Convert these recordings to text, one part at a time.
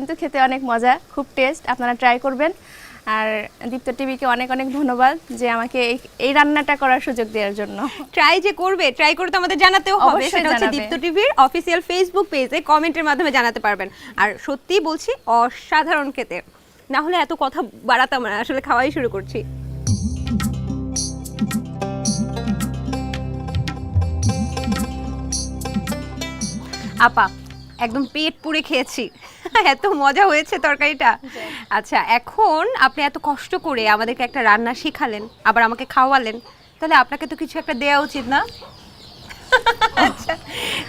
কিন্তু খেতে অনেক মজা, খুব টেস্ট, আপনারা ট্রাই করবেন। আর দীপ্ত টিভিকে অনেক অনেক ধন্যবাদ যে আমাকে এই রান্নাটা করার সুযোগ দেওয়ার জন্য। ট্রাই যে করবে, ট্রাই করে তো আমাদের জানাতেও হবে। অবশ্যই সেটা হচ্ছে জানাবে। দীপ্ত টিভির অফিসিয়াল ফেসবুক পেজে কমেন্টের মাধ্যমে জানাতে পারবেন। আর সত্যিই বলছি অসাধারণ খেতে, না হলে এত কথা বাড়াতাম না, আসলে খাওয়াই শুরু করছি। আপা একদম পেট পুড়ে খেয়েছি, এত মজা হয়েছে তরকারিটা। আচ্ছা, এখন আপনি এত কষ্ট করে আমাদেরকে একটা রান্না শেখালেন, আবার আমাকে খাওয়ালেন, তাহলে আপনাকে তো কিছু একটা দেওয়া উচিত না? আচ্ছা,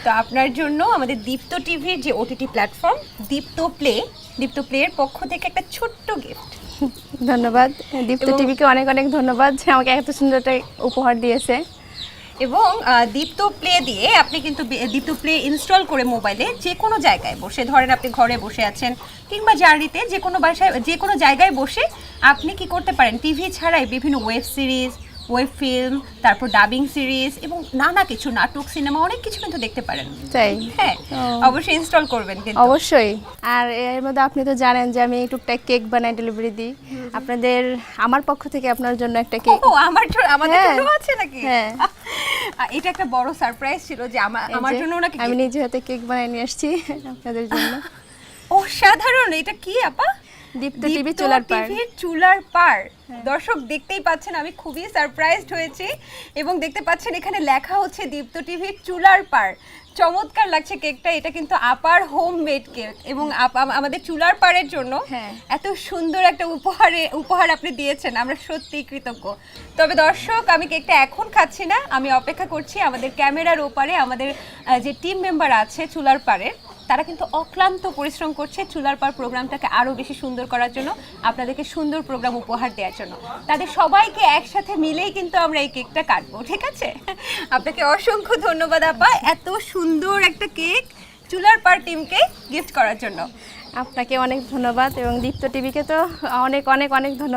তো আপনার জন্য আমাদের দীপ্ত টিভির যে ওটিটি প্ল্যাটফর্ম দীপ্ত প্লের পক্ষ থেকে একটা ছোট্ট গিফট। ধন্যবাদ দীপ্ত টিভিকে অনেক অনেক ধন্যবাদ যে আমাকে এত সুন্দর একটা উপহার দিয়েছে। এবং দীপ্ত প্লে দিয়ে আপনি কিন্তু দীপ্ত প্লে ইনস্টল করে মোবাইলে যে কোনো জায়গায় বসে, ধরেন আপনি ঘরে বসে আছেন কিংবা জার্নিতে, যে কোনো বাসায় যে কোনো জায়গায় বসে আপনি কি করতে পারেন, টিভি ছাড়াই বিভিন্ন ওয়েব সিরিজ, ওয়েব ফিল্ম, তারপর ডাবিং সিরিজ এবং নানা কিছু নাটক, সিনেমা, অনেক কিছু কিন্তু দেখতে পারেন। তাই? হ্যাঁ, অবশ্যই ইনস্টল করবেন কিন্তু। অবশ্যই। আর এর মধ্যে আপনি তো জানেন যে আমি টুকটাক কেক বানাই, ডেলিভারি দিই। আপনাদের আমার পক্ষ থেকে আপনার জন্য একটা কেক। ও আমাদের হ্যাঁ। জন্য আছে নাকি? হ্যাঁ। এটা একটা বড় সারপ্রাইজ ছিল যে আমার জন্য নাকি আমি নিজে হাতে কেক বানিয়ে নিয়ে আসছি আপনাদের জন্য। অসাধারণ। এটা কি আপা? দীপ্ত টিভি চুলার পার। টিভির চুলার পার। দর্শক দেখতেই পাচ্ছেন, আমি খুবই সারপ্রাইজড হয়েছি এবং দেখতে পাচ্ছেন এখানে লেখা হচ্ছে দীপ্ত টিভির চুলার পার। চমৎকার লাগছে কেকটা। এটা কিন্তু আপার হোমমেড কেক এবং আমাদের চুলার পাড়ের জন্য এত সুন্দর একটা উপহার আপনি দিয়েছেন, আমরা সত্যিই কৃতজ্ঞ। তবে দর্শক, আমি কেকটা এখন খাচ্ছি না, আমি অপেক্ষা করছি আমাদের ক্যামেরার ওপারে আমাদের যে টিম মেম্বার আছে চুলার পাড়ে, তারা কিন্তু অক্লান্ত পরিশ্রম করছে চুলার পার প্রোগ্রামটাকে আরো বেশি সুন্দর করার জন্য, আপনাদেরকে সুন্দর প্রোগ্রাম উপহার দেওয়ার জন্য। তাদের সবাইকে একসাথে মিলেই কিন্তু আমরা এই কেকটা কাটবো, ঠিক আছে? আপনাকে অসংখ্য ধন্যবাদ আপা, এত সুন্দর একটা কেক চুলার পার টিমকে গিফট করার জন্য। আপনাকে অনেক ধন্যবাদ এবং দীপ্ত টিভিকে তো অনেক অনেক অনেক ধন্যবাদ।